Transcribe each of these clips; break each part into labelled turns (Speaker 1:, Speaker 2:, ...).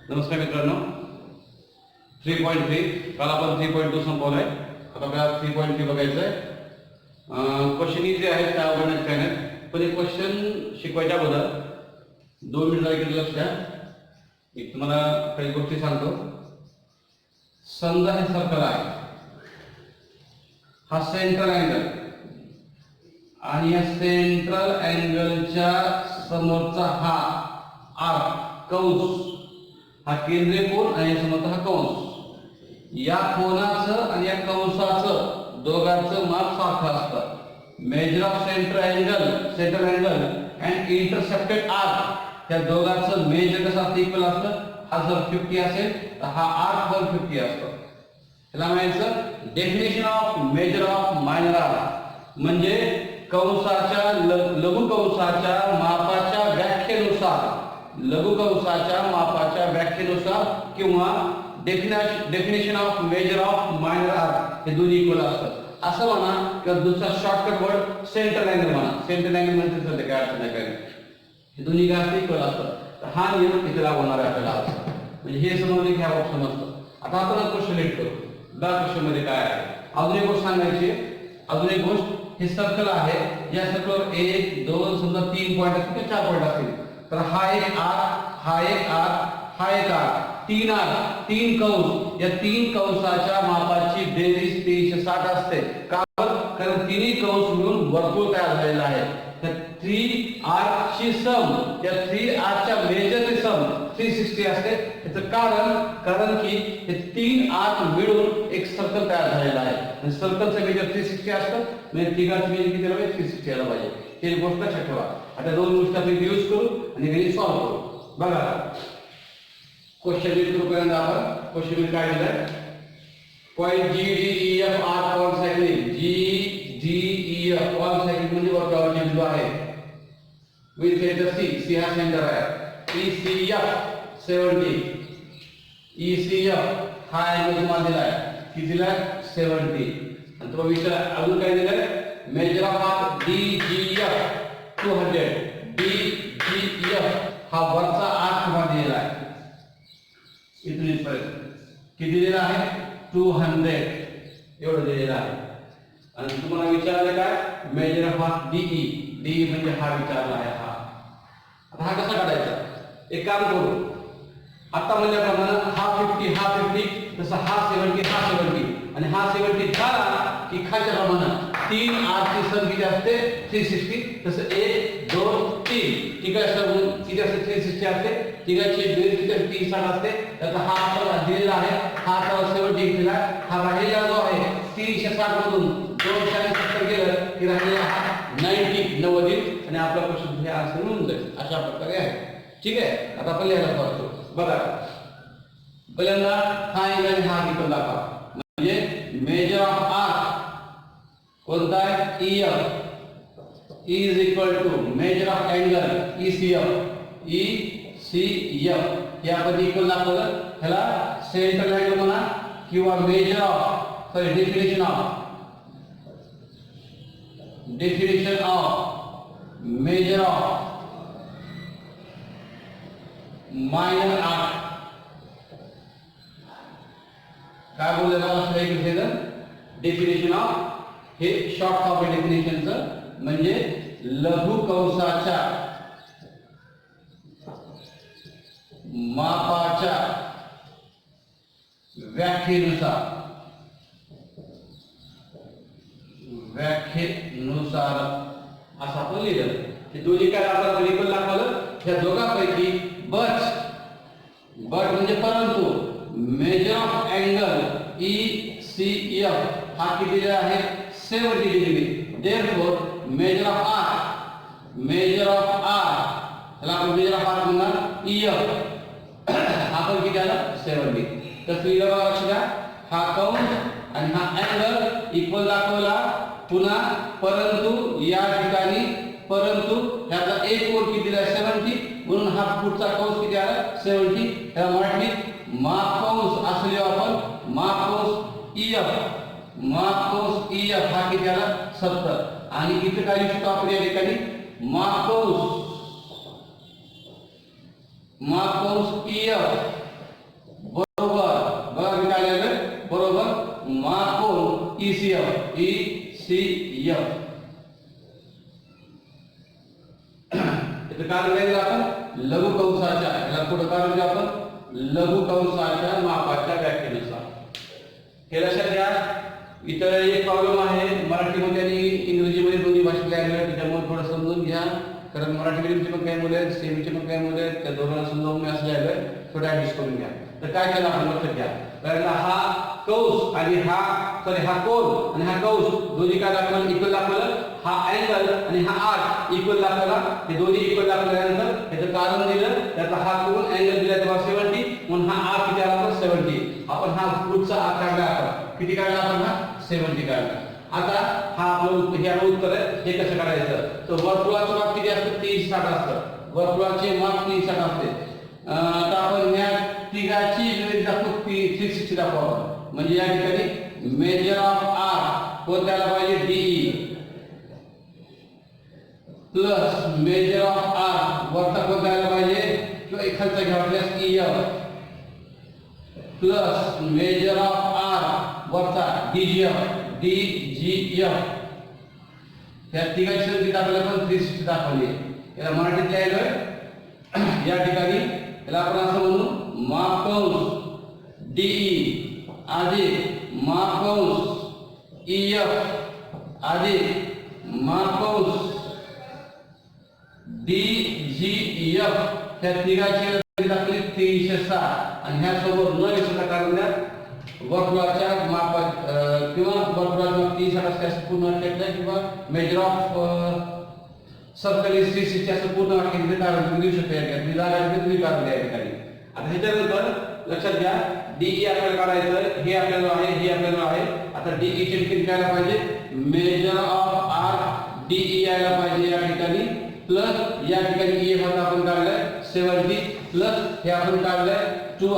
Speaker 1: नमस्कार मित्रांनो, 3.3 काल आपण 3.2 संपवलाय. आता आपल्याला 3.3 बघायचं आहे. क्वेश्चन इझी आहेत, त्या अवघड काय नाही, पण हे क्वेश्चन शिकवायच्या अगोदर 2 मिनिट लागेल. लक्ष द्या. मी तुम्हाला काही गोष्टी सांगतो. समजा हे सर्कल आहे, हा सेंट्रल अँगल आणि या सेंट्रल अँगलच्या समोरचा हा आर्क कंस, हा केंद्रीय कोन आणि समोरचा हा कंस, या कोनाचं आणि या कंसाचं दोघांचं माप सारखं असतं. Measure of central angle and intercepted arc, त्या दोघांचं मेजर कसं असतं, इक्वल असतं. हा जर 50 असेल तर हा आर्क 150 असतो. त्याला म्हणायचं definition of measure of minor arc, म्हणजे कंसाच्या लघु कंसाच्या मापाच्या व्याख्येनुसार, लघु कंसाच्या मापाच्या व्याख्येनुसार किंवा definition of measure of minor arc, हे दोन्ही इक्वल असतात असं म्हणा. किंवा दुसरा शॉर्टकट वर्ड सेंट्रल अँगल म्हणा. सेंट्रल अँगल म्हणजे सध्या काय अडचण नाही, काय हे दोन्ही काय असते, इक्वल असतात. तर हा नियम इथे लागू होणार आहे आपल्याला. म्हणजे हे समजले की हा ऑप्शन असतं. आता आपण क्वेश्चन लीड करू. क्वेश्चन मध्ये काय आहे, अजून एक गोष्ट सांगायची. अजून एक गोष्ट, हे सर्कल आहे, या सर्कलवर 1 2 समजा 3 पॉइंट असतील किंवा 4 पॉइंट असतील, तर हा एक आर्क, हा एक आर्क, हा एक आर्क, 3 आर्क, 3 कंस. या 3 कंसाच्या मापाची बेरीज 360 असते. कारण तिन्ही कंस मिळून वर्तुळ तयार झालेला आहे. त्या 3 आर्कची सम, त्या 3 आर्कच्या मेजरची सम 360 असते. त्याचं कारण की हे 3 आर्क मिळून एक सर्कल तयार झालेला आहे आणि सर्कलचं मेजर 360 असतं. म्हणजे तिघांचं मेजर किती राहील, 360 यायला पाहिजे. ही गोष्ट लक्षात ठेवा. आता 2 गोष्टी आपण यूज करू आणि घरी सॉल्व्ह करू. बघा क्वेश्चन रीड करूपर्यंत आपण क्वेश्चन काय दिलाय, point G D E F are concyclic. G D E F concyclic म्हणजे वर्तुळाचे बिंदू आहे. विथ सेंटर सी हा सेंटर आहे. E C F 70, E C F हा अँगल तुम्हाला दिलाय, किती दिलाय 70. आणि तुम्हाला विचार अजून काय दिलाय, measure of arc D G F 200. D G F हा वरचा आर्क तुम्हाला दिलेला आहे. इथून इथपर्यंत किती दिलेला आहे, 200 एवढं दिलेलं आहे. आणि तुम्हाला विचारलं काय, measure of arc D E. D E म्हणजे हा विचारला आहे. आता हा कसा काढायचा, एक काम करू. आता म्हणल्याप्रमाणे हा 50 हा 50, तसं हा 70 हा 70 आणि हा 70 झाला की खालच्या प्रमाणे 3 आर्कची सम किती असते, 360. तसं 1 2 3 ठीक आहे सर, किती असते 360 असते. तिघांची बेरीज किती 360 असते. त्याचा हा आपण दिलेला आहे, हा 70 दिला. हा राहिलेला जो आहे 360 मधून 270 गेलं की राहिलेला हा 90 आणि आपला क्वेश्चन हे आन्सर मिळून जाईल. अशा प्रकारे आहे. ठीक आहे. आता आपण लिहायला पाहतो. बघा पहिल्यांदा हा अँगल हा इक्वल दाखवा. म्हणजे मेजर ऑफ आर्क कोणता आहे, E F is equal to measure of angle E C F. E C F हे आपण इक्वल दाखवलं. ह्याला सेंट्रल अँगल म्हणा किंवा measure of definition of measure of minor arc. काय बोललेलं असं डेफिनेशन ऑफ, हे शॉर्ट ऑफ डेफिनेशनचं, म्हणजे लघु कंसाच्या मापाच्या व्याख्येनुसार असं आपण लिहिलं. हे दोन्ही काय आपण इक्वल दाखवलं. ह्या दोघांपैकी बट म्हणजे परंतु measure of angle E C F हा किती आहे, 70 degree. Therefore measure of arc त्याला आपण मेजर ऑफ आर्क म्हणणार ई एफ, आपण किती आला 70. तर तुला लक्ष द्या, हा कंस आणि हा अँगल इक्वल दाखवला. पुन्हा परंतु या ठिकाणी ह्याचा एक कोन किती दिला 70, म्हणून हा पुढचा कंस किती आला 70. ह्या मराठीत माप कंस असं लिहू आपण, माप कंस ई एफ हा किती आला 70. आणि इथे काय लिहू शकतो आपण या ठिकाणी, माप कंस EF बरोबर, बघा मी काय लिहिलं बरोबर माप कोन ECF ECF. इथं कारण काय दिलं आपण लघु कंसाच्या, याला पुढे कारण दिलं आपण लघु कंसाच्या मापाच्या व्याख्येनुसार. हे लक्षात घ्या. इतर एक प्रॉब्लेम आहे मराठीमध्ये आणि इंग्रजीमध्ये दोन्ही भाषेत लिहिलेलं आहे, त्याच्यामुळे थोडं समजून घ्या. कारण मराठी मीडियमचे पण काही मुलं आहेत, सेमीचे पण काही मुलं आहेत, त्या दोघांना समजावून मी असं लिहिलंय, थोडं ऍडजस्ट करून घ्या. तर काय केलं आपण लक्षात घ्या. कारण हा कंस आणि हा कोन आणि हा कंस दोन्ही काय दाखवलं इक्वल दाखवलं. हा अँगल आणि हा आर्क इक्वल दाखवला. हे दोन्ही इक्वल दाखवल्यानंतर त्याचं कारण दिलं. त्याचा हा कोन अँगल दिला तेव्हा 70 म्हणून हा आर्क किती आला 70. आपण हा पुढचा आर्क काढला. आपण किती काढला आपण हा 70 काढला. आता हा आपलं हे उत्तर आहे. हे कसं काढायचं तर वर्तुळाचं माप किती असतं 360 असतं. वर्तुळाचे माप 360 असते. तर आपण या तिघाची बेरीज दाखवू 360 दाखवावं. म्हणजे या ठिकाणी मेजर ऑफ आर कोणत्याला पाहिजे DE plus measure of arc वरचा कोणत्याला पाहिजे किंवा एखादचा घ्यावल्यास EF plus measure of arc वरचा DGF. या तिघाची किती दाखवली पण 360 दाखवली. याला मराठीत लिहायचं या ठिकाणी याला आपण असं म्हणू माप कंस DE अधिक माप कंस EF अधिक माप कंस DGF. त्या तिघाची दाखवली 360 आणि ह्या सोबत न विसरता कारण द्या वर्तुळाच्या मापात किंवा वर्तुळाच्या माप 360 असते असं पूर्ण वाक्य किंवा मेजर ऑफ सर्कल इज 360 असं पूर्ण वाक्य कारण तुम्ही देऊ शकता. या ठिकाणी जागा तुम्ही कारण द्या या ठिकाणी. आता ह्याच्यानंतर लक्षात घ्या DE आपल्याला काढायचं. हे आपल्याला आहे, हे आपल्याला आहे. आता DE चे किती करायला पाहिजे मेजर ऑफ आर DE यायला पाहिजे या ठिकाणी प्लस या ठिकाणी EF आता आपण काढलाय 70 प्लस हे आपण काढलंय 200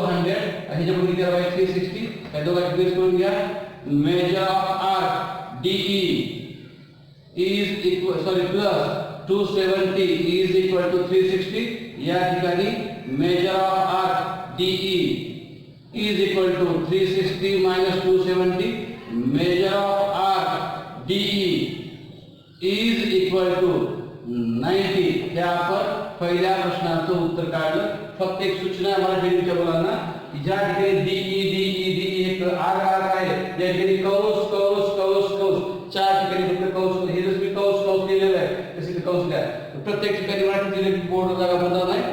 Speaker 1: ह्याच्या पुढे किती राहील 360. या दोघांची बेरीज करून घ्या. Measure of arc DE is equal plus 270 is equal to 360. या ठिकाणी measure of arc DE is equal to 360 minus 270. Measure of arc DE is equal to 90. हे आपण पहिल्या प्रश्नाचं उत्तर काढलं. फक्त एक सूचना आहे मला डेलीच्या मुलांना की ज्या ठिकाणी DE एक आर आहे त्या ठिकाणी कंस चार ठिकाणी फक्त कंस. हे जसं मी कंस लिहिलेलं आहे तसे कंस द्या. प्रत्येक ठिकाणी मराठी दिले बोर्ड जागा बदलणार नाही.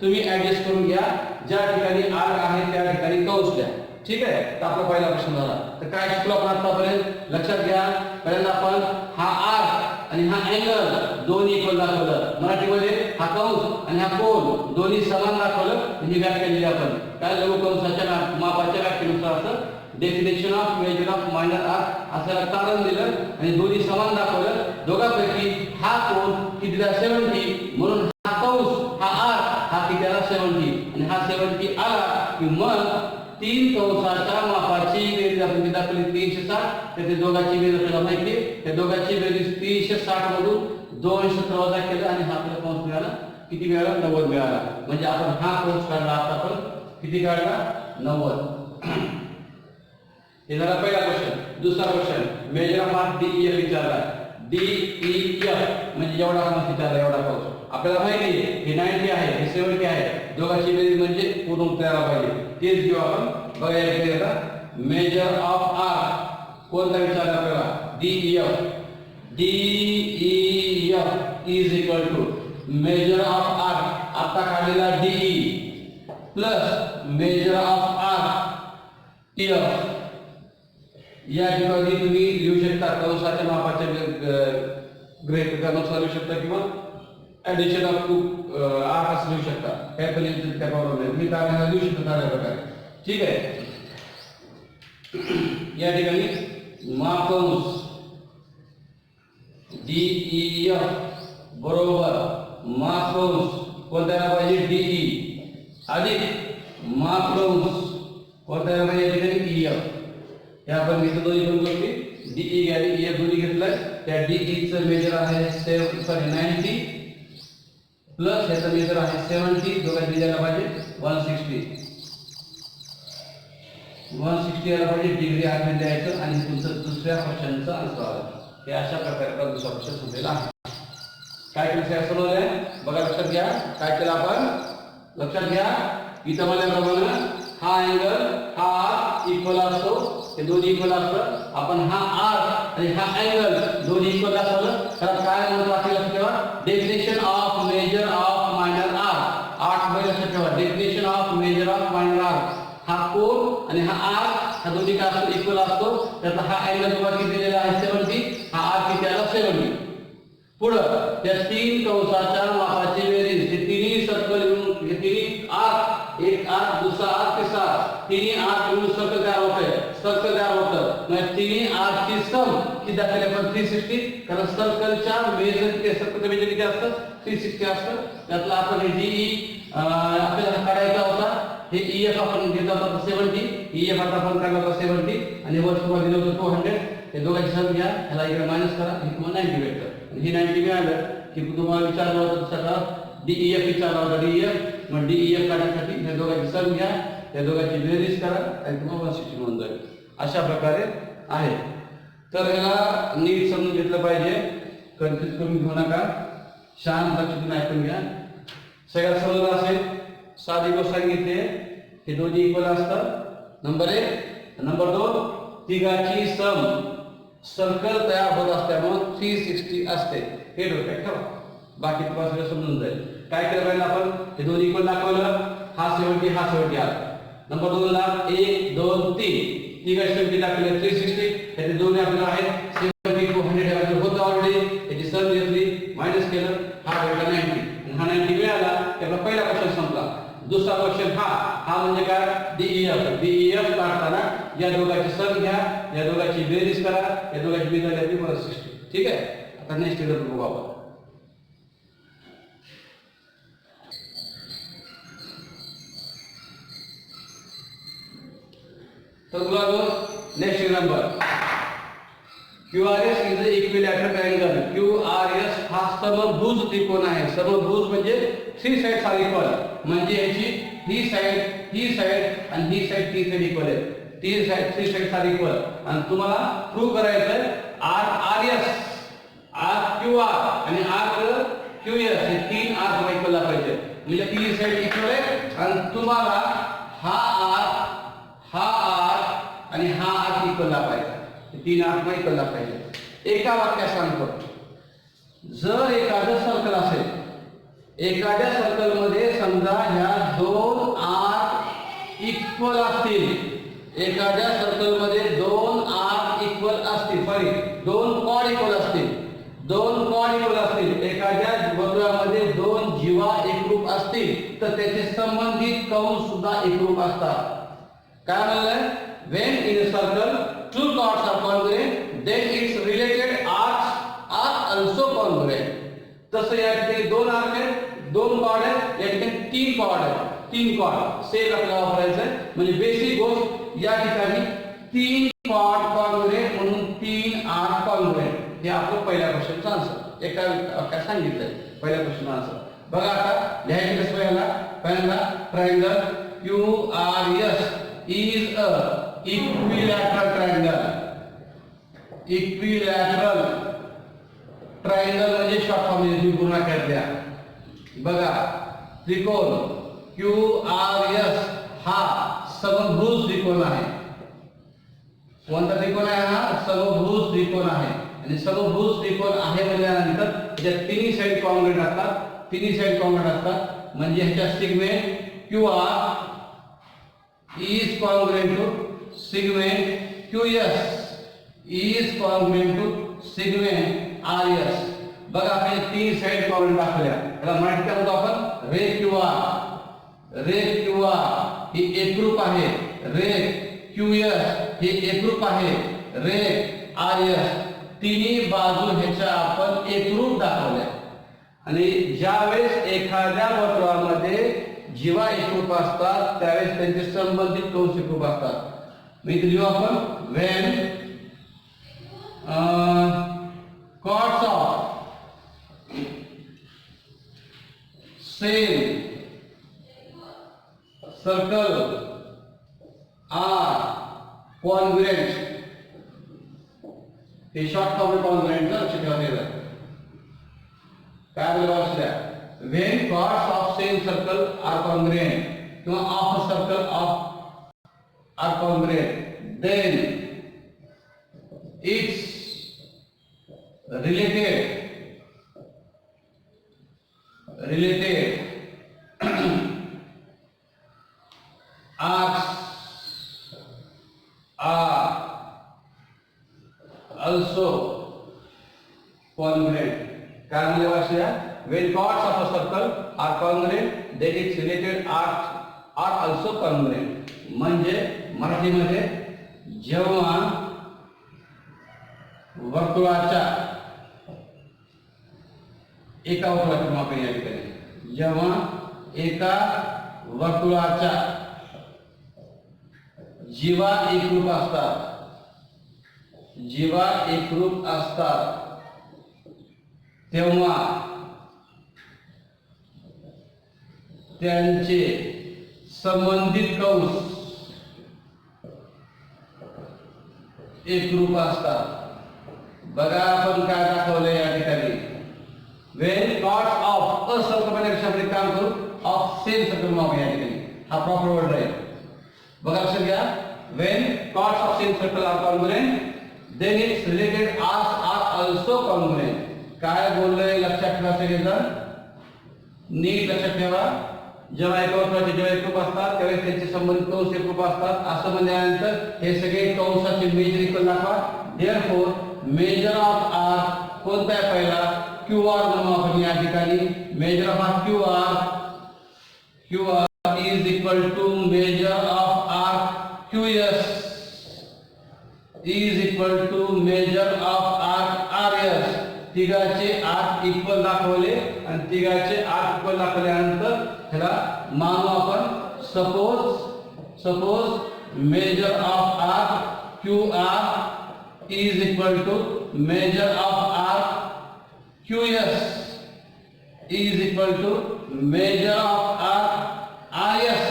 Speaker 1: तुम्ही ऍडजस्ट करून घ्या. ज्या ठिकाणी आर आहे त्या ठिकाणी कंस द्या. ठीक आहे. तर आपला पहिला प्रश्न झाला. तर काय शिकलो आपण आतापर्यंत लक्षात घ्या. पहिल्यांदा आपण हा आर आणि हा अँगल दोन्ही इक्वल दाखवलं. मराठीमध्ये हा कंस आणि हा कोन दोन्ही समान दाखवलं. ही व्याख्या दिली आपण काय लघु कंसाच्या मापाच्या व्याख्येनुसार असं definition of measure of minor arc असं कारण दिलं आणि दोन्ही समान दाखवलं. दोघांपैकी हा कोन किती 70 म्हणून हा कंस हा आर हा किती आला 70 आणि हा 70 आला की मग तीन कंसाच्या मापाची बेरीज आपण दाखवली 360. त्याचे दोघांची बेरीज आपल्याला माहिती आहे. त्या दोघांची बेरीज 360 मधून 270 वजा केलं आणि हा आपल्याला कंस मिळाला किती मिळाला 90 मिळाला. म्हणजे आपण हा कंस काढला. आता आपण किती काढला 90. हे झाला पहिला क्वेश्चन. दुसरा question measure of arc DEF विचारला. DEF म्हणजे एवढा कंस विचारला एवढा कंस. आपल्याला माहिती आहे हे 90 आहे हे 70 आहे. दोघांची बेरीज म्हणजे पूर्ण उत्तराला पाहिजे. तेच घेऊ आपण. बघा या ठिकाणी आता मेजर ऑफ आर कोणता विचारला आपल्याला DEF is equal to measure of arc आता काढलेला DE plus measure of arc EF. या ठिकाणी तुम्ही लिहू शकता कंसाच्या मापाच्या गृहीतकानुसार लिहू शकता किंवा ऍडिशन ऑफ 2 आर असं लिहू शकता. काय पण त्या प्रॉब्लेम मी काय लिहू शकतो त्या प्रकारे. ठीक आहे. या ठिकाणी माप कंस DEF बरोबर माप कंस कोणत्याला पाहिजे DE अधिक माप कंस कोणत्याला पाहिजे या ठिकाणी EF. या आपण घेतलं दोन्ही दोन गोष्टी DE घ्यावी EF दोन्ही घेतलाय. त्या DE चं मेजर आहे 90 प्लस ह्याचं मेजर आहे 70. दोघांनी द्यायला पाहिजे 160. 160 यायला पाहिजे, डिग्री आखून द्यायचं आणि तुमचं दुसऱ्या क्वेश्चनचं आन्सर आलं. हे अशा प्रकारचा दुसरा क्वेश्चन सुटलेला आहे. काय केलं साहेब समजलंय बघा, लक्षात घ्या काय केलं आपण. लक्षात घ्या इथं म्हणल्याप्रमाणे हा अँगल हा आर इक्वल असतो, हे दोन्ही इक्वल असतं. आपण हा आर आणि हा अँगल दोन्ही इक्वल असतं. तर काय म्हणतो आपल्याला ठेवा, definition of measure of minor arc. 8 मध्ये लक्षात ठेवा, definition of measure of minor arc. हा कोन आणि हा आर हा दोन्ही काय असतो, इक्वल असतो. त्याचा हा अँगल तुम्हाला किती दिलेला आहे 70, हा आर किती आला 70. पुढं त्या तीन कंसाच्या मापाची बेरीज, हे तिन्ही सर्कल येऊन, हे तिन्ही आर, एक आर दुसरा आर तिसरा आर, तिन्ही आर येऊन सर्कल तयार होतंय, सर्कल तयार होतं. म्हणजे तिन्ही आरची सम किती दाखवली आपण 360, कारण सर्कलच्या मेजर किती, सर्कलचं मेजर किती असतं 360 असतं. त्यातला आपण हे डीई आपल्याला काढायचा होता, हे ईएफ आपण घेतला होता 70, ईएफ आता आपण काढला होता 70 आणि वर तुम्हाला दिलं होतं 200. हे दोघांची सम घ्या, ह्याला इकडे मायनस करा, हे तुम्हाला 90 भेटतं. ही 90 मिळालं की तुम्हाला विचारलं होतं सगळं डीईएफ विचारला होता, डीईएफ. मग डीईएफ काढण्यासाठी हे दोघांची सम घ्या, या दोघांची बेरीज करा आणि तुम्हाला 160 होऊन जाईल. अशा प्रकारे आहे. तर ह्याला नीट समजून घेतलं पाहिजे, कन्फ्यूज करून घेऊ नका, शांत लक्ष देऊन ऐकून घ्या. सगळ्यात समजलं असेल. साधी गोष्ट सांगितली, हे दोन्ही इक्वल असतात. नंबर 1. नंबर 2, तिघाची सम सर्कल तयार होत असल्यामुळे 360 असते. हे डोक्यात ठेवा, बाकी तुम्हाला सगळं समजून जाईल. काय केलं पाहिजे आपण, हे दोन्ही इक्वल दाखवलं, हा 70 हा 70 आला. नंबर 2 ला 1 2 3 तिघाची सम किती दाखवली 360. त्याचे दोन्ही आपल्याला आहेत 70 200 होतं ऑलरेडी. याची सम घेतली, मायनस केलं, हा भेटला 90 आणि हा 90 मिळाला. त्याला पहिला क्वेश्चन संपला. दुसरा क्वेश्चन हा म्हणजे काय, डीईएफ. डीईएफ काढताना या दोघांची सम घ्या, या दोघांची बेरीज करा, या दोघांची बेरीज झाली 160. ठीक आहे. आता नेक्स्ट एक्झाम्पल बघू आपण. तर मुलांनो next example, QRS is a equilateral triangle. QRS हा समभुज त्रिकोण आहे. समभुज म्हणजे 3 साइड्स आर इक्वल, म्हणजे याची ही साइड आणि ही साइड 3 साइड इक्वल आहे. 3 साइड्स आर इक्वल आणि तुम्हाला प्रूव्ह करायचं आहे RS, RQR आणि RQS हे 3 आर इक्वल पाहिजे. म्हणजे 3 साइड इक्वल आहे आणि तुम्हाला हा आर आणि हा आर इक्वल पाहिजे. 3 आर इक्वल पाहिजे. एका वाक्यात सांगतो, जर एखादं सर्कल असेल, एखाद्या सर्कल मध्ये समजा ह्या 2 आर इक्वल असतील, एखाद्या सर्कल मध्ये 2 आर इक्वल असतील, सॉरी 2 कॉर्ड इक्वल असतील, 2 कॉर्ड इक्वल असतील, एखाद्या वर्तुळामध्ये 2 जीवा एकरूप असतील, तर त्याचे संबंधित कंस सुद्धा एकरूप असतात. काय म्हणलंय, when in a circle 2 chords are congruent, then its related arcs are also congruent. तसं या ठिकाणी 2 आर्क आहेत, 2 कॉर्ड आहेत, या ठिकाणी 3 कॉर्ड आहेत. 3 कॉर्ड सेम आपल्याला वापरायचं आहे. म्हणजे बेसिक गोष्ट या ठिकाणी 3 कॉर्ड कॉन्ग्रुएंट म्हणून 3 आर्क कॉन्ग्रुएंट. हे आपलं पहिल्या क्वेश्चनचं आन्सर. एका काय सांगितलंय पहिल्या क्वेश्चनचं आन्सर. बघा आता लिहायचं कसं पहिला. पहिल्यांदा triangle QRS is a equilateral triangle. Equilateral triangle म्हणजे शॉर्ट फॉर्म मध्ये तुम्ही पूर्ण द्या. बघा त्रिकोण QRS हा समभुज त्रिकोण आहे. कोणता त्रिकोण आहे हा, समभुज त्रिकोण आहे. आणि समभुज त्रिकोण आहे म्हणल्यानंतर त्याच्या तिन्ही साइड कॉन्ग्रुएंट असतात, तिन्ही साइड कॉन्ग्रुएंट असतात. म्हणजे ह्याच्या segment QR is congruent to segment QS is congruent to segment RS. बघा आपण 3 साइड कॉन्ग्रुएंट दाखवल्या. त्याला मराठीत म्हणतो आपण रे QR ही एकरूप आहे, रे QS ही एकरूप आहे, रे RS तिन्ही बाजू ह्याच्या आपण एकरूप दाखवल्या. आणि ज्यावेळेस एखाद्या वर्तुळामध्ये जीवा एकरूप असतात त्यावेळेस त्यांचे संबंधित कंस एकरूप असतात. मी इथे लिहू आपण when chords of same circle are congruent, हे शॉर्ट फॉर्म कॉन्ग्रुएंट लक्षात ठेवायचं. काय बोलतो असल्या when chords of same circle are congruent किंवा of a circle of are congruent then it's related arcs are also congruent. काय म्हणजे वाचूया when chords of a circle are congruent then its related arcs are also congruent. म्हणजे मराठीमध्ये जेव्हा वर्तुळाच्या एका वर्तुळाची मापे या ठिकाणी जेव्हा एका वर्तुळाच्या जीवा एकरूप असतात तेव्हा त्यांचे संबंधित कंस एकरूप असतात. बघा आपण काय दाखवलंय या ठिकाणी when chords of a circle म्हणजे कशामध्ये काम करू ऑफ सेम सर्कल मागूया या ठिकाणी हा प्रॉपर वर्ड आहे. बघा लक्षात घ्या when chords of same circle are congruent then its related arcs are also congruent. काय बोललोय लक्षात ठेवा सगळेजण, नीट लक्षात ठेवा. जेव्हा एका वर्तुळाचे जेव्हा एकरूप असतात त्यावेळेस त्यांचे संबंधित कंस एकरूप असतात असं म्हणल्यानंतर हे सगळे कंसाचे मेजर इक्वल दाखवा. देअरफॉर मेजर ऑफ आर्क कोणता आहे पहिला क्यू आर म्हणून आपण या ठिकाणी measure of Q R is equal to measure of arc Q S is equal to measure of arc R S. तिघाचे आर्क इक्वल दाखवले आणि तिघाचे आर्क इक्वल दाखवल्यानंतर ह्याला मानू आपण suppose measure of arc Q R is equal to measure of arc QS is equal to measure of arc RS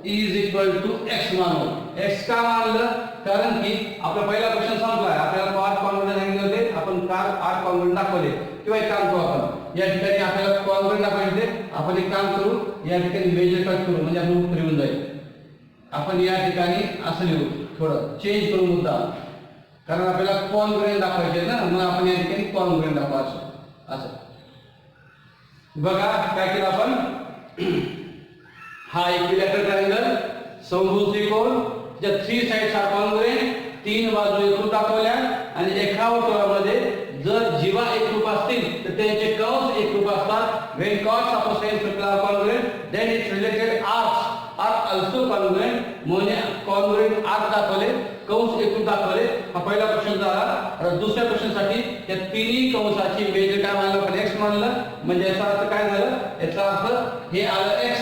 Speaker 1: is equal to x मानू. x का मानलं कारण की आपला पहिला क्वेश्चन संपलाय. आपल्याला कॉर्ड कॉन्ग्रुएंट सांगितले होते, आपण आर्क कॉन्ग्रुएंट दाखवले. किंवा एक काम करू आपण या ठिकाणी आपल्याला कॉन्ग्रुएंट दाखवायचे आपण एक काम करू या ठिकाणी मेजर कट करू म्हणजे आपलं उत्तर येऊन जाईल. आपण या ठिकाणी असं लिहू थोडं चेंज करू मुद्दा कारण आपल्याला कॉन्ग्रुएंट दाखवायचे ना मग आपण या ठिकाणी कॉन्ग्रुएंट दाखवायचं असं. बघा काय केलं आपण हा इक्विलॅटरल ट्रायंगल समभुज त्रिकोण ज्या थ्री साइड्स आर कॉन्ग्रुएंट तीन बाजू एकरूप दाखवल्या आणि एका वर्तुळामध्ये जर जीवा एकरूप असतील तर त्यांचे कंस एकरूप असतात. when chords of a same circle are congruent then its related arcs are also congruent. म्हणजे कॉन्ग्रुएंट आर्क दाखवले कंस एकूण दाखवले. हा पहिला क्वेश्चन झाला. आता दुसऱ्या क्वेश्चन साठी त्या तिन्ही कंसाची मेजर काय मानलं आपण x मानलं म्हणजे याचा अर्थ काय झालं याचा अर्थ हे आलं x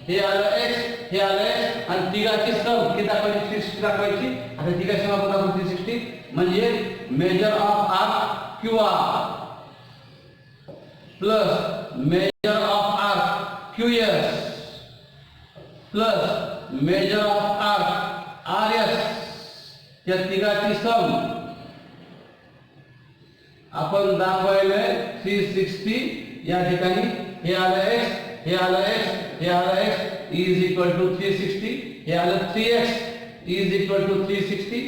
Speaker 1: हे आलं x हे आलं x आणि तिघाची सम किती दाखवायची 360 दाखवायची. आता तिघाची सम आपण दाखवू 360 म्हणजे major of arc QR plus measure of arc QS plus measure of arc RS या तिघाची सम आपण दाखवायलंय 360. या ठिकाणी हे आलं x हे आलं x हे आलं x इज इक्वल टू 360 हे आलं 3x is equal to 360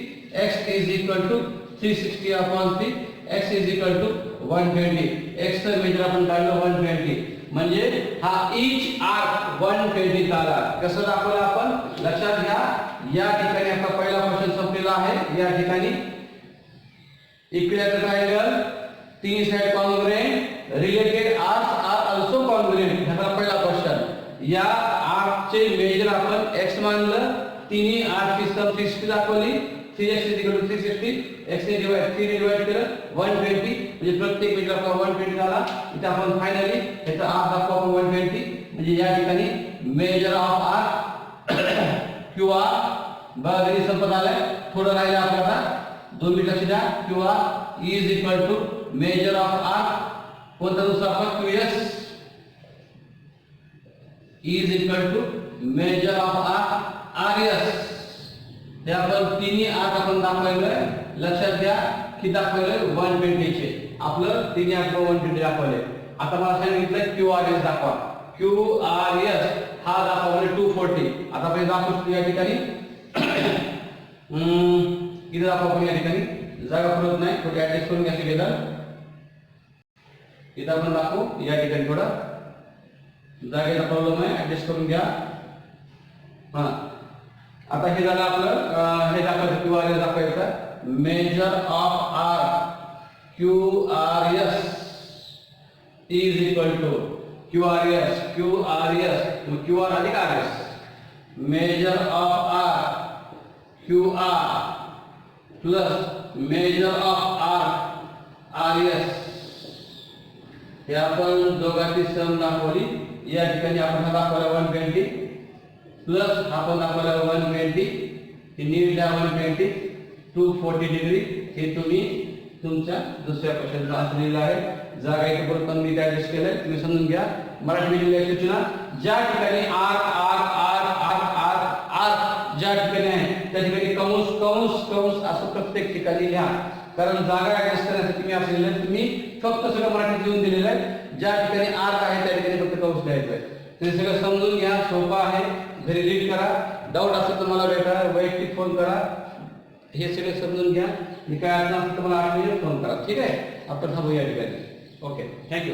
Speaker 1: x is equal to 360 upon 3 x is equal to 120. x चं मेजर आपण काढलं 120 म्हणजे हा ईच आर्क 120 आला. कसं दाखवलं आपण लक्षात घ्या. या ठिकाणी आपला पहिला क्वेश्चन संपलेला आहे. या ठिकाणी इक्विलॅटरल ट्रायंगल तीन side congruent related arcs are also congruent हा पहिला क्वेश्चन. या आर्कचे मेजर आपण x मानलं तिन्ही आर्कची सम 360 दाखवली 3x is equal to 360 x ने डिवाइड केलं 120 म्हणजे प्रत्येक मेजर आपला 120 झाला. इथे आपण फायनली याचा आर्क दाखवू आपण 120 म्हणजे या ठिकाणी मेजर ऑफ आर्क QR बघा संपत आलाय. थोडं राहिलं आपल्याला 2 मिनिट लक्ष द्या. QR is equal to measure of arc कोणता दुसरा आपण QS is equal to measure of arc RS हे आपण तिन्ही आर्क आपण दाखवलंय. लक्षात घ्या की दाखवलंय 120 चे. आपलं तिन्ही आर्क 120 दाखवले. आता मला सांगितलं QRS दाखवा. QRS हा दाखवले 240. आता आपण दाखवू या ठिकाणी किती दाखवा आपण या ठिकाणी जागा पुरत नाही, थोडी ऍडजस्ट करून घ्या सगळेजण. इथं आपण दाखवू या ठिकाणी थोडा जागेचा प्रॉब्लेम आहे, ऍडजस्ट करून घ्या. हा आता हे झालं आपलं हे दाखवायचं QRS दाखवायचं. Measure of arc QRS is equal to QRS QR अधिक RS. Measure of arc QR plus measure of arc RS. हे आपण दोघांची सम दाखवली. या ठिकाणी आपण हा दाखवला 120 प्लस आपण दाखवला 120. हे नीट 120 240 डिग्री. हे तुम्ही तुमच्या दुसऱ्या क्वेश्चनला असलेलं आहे. जागा इथे बरोबर मी ऍडजस्ट केलंय, तुम्ही समजून घ्या. मराठी मीडियम सूचना ज्या ठिकाणी arc arc arc arc arc arc ज्या ठिकाणी आहे त्या ठिकाणी कंस कंस कंस असं प्रत्येक ठिकाणी लिहा. कारण जागा ऍडजस्ट करण्यासाठी मी आपल्याला तुम्ही फक्त सगळं मराठीत लिहून दिलेलं आहे. ज्या ठिकाणी आर्क आहे त्या ठिकाणी फक्त कंस लिहायचं आहे. ते सगळं समजून घ्या, सोपं आहे. घरी रीड करा. डाऊट असेल तर मला भेटा, वैयक्तिक फोन करा. हे सगळे समजून घ्या. मी काय अडचण असेल तर मला 8 मिनिट फोन करा. ठीक आहे, आपण थांबू या ठिकाणी. Okay, thank you.